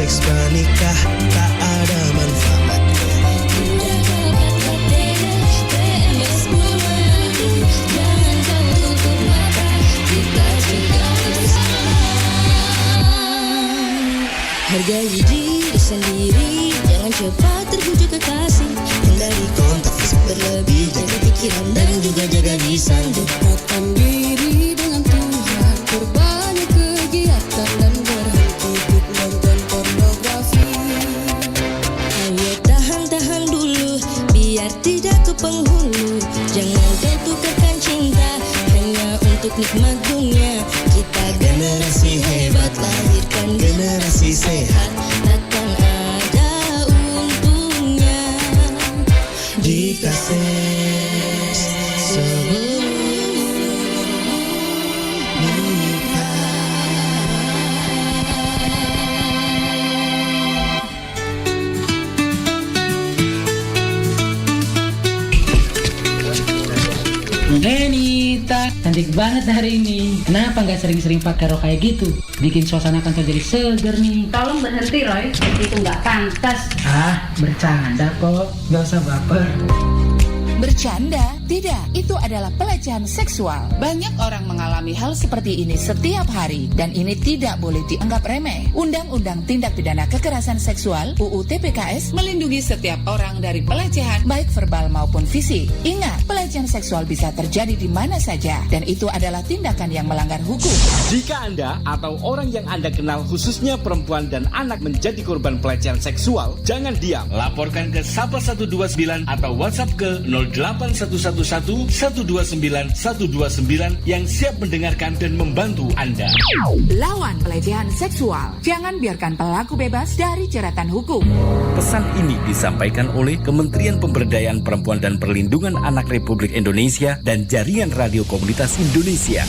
seks pernikah tak ada manfaatnya. Udah dapat PMS membantu, jangan kau tutup mata, kita cegah bersama. Hargai diri sendiri, jangan cepat terbujuk kekasih. Hindari kontak fisik berlebih, jaga pikiran dan juga jaga lisan. Dekatkan diri dengan Tuhan, perbanyak kegiatan dan berhenti untuk nonton pornografi. Ayo tahan dulu, biar tidak ke penghulu. Jangan kau tukarkan cinta hanya untuk nikmat dunia. Kita generasi hebat, lahirkan generasi sehat, takkan ada untungnya jika seks sebelum nikah. Renita, cantik banget hari ini. Kenapa nggak sering-sering pakai rok kayak gitu? Bikin suasana kantor jadi seger nih. Tolong berhenti, Roy. Itu nggak pantas. Ah, bercanda kok. Nggak usah baper. Bercanda? Tidak, itu adalah pelecehan seksual. Banyak orang mengalami hal seperti ini setiap hari dan ini tidak boleh dianggap remeh. Undang-Undang Tindak Pidana Kekerasan Seksual (UU TPKS) melindungi setiap orang dari pelecehan baik verbal maupun fisik. Ingat, pelecehan seksual bisa terjadi di mana saja dan itu adalah tindakan yang melanggar hukum. Jika Anda atau orang yang Anda kenal khususnya perempuan dan anak menjadi korban pelecehan seksual, jangan diam. Laporkan ke Sapa 129 atau WhatsApp ke 0811 129 129 yang siap mendengarkan dan membantu Anda. Lawan pelecehan seksual. Jangan biarkan pelaku bebas dari jeratan hukum. Pesan ini disampaikan oleh Kementerian Pemberdayaan Perempuan dan Perlindungan Anak Republik Indonesia dan Jaringan Radio Komunitas Indonesia.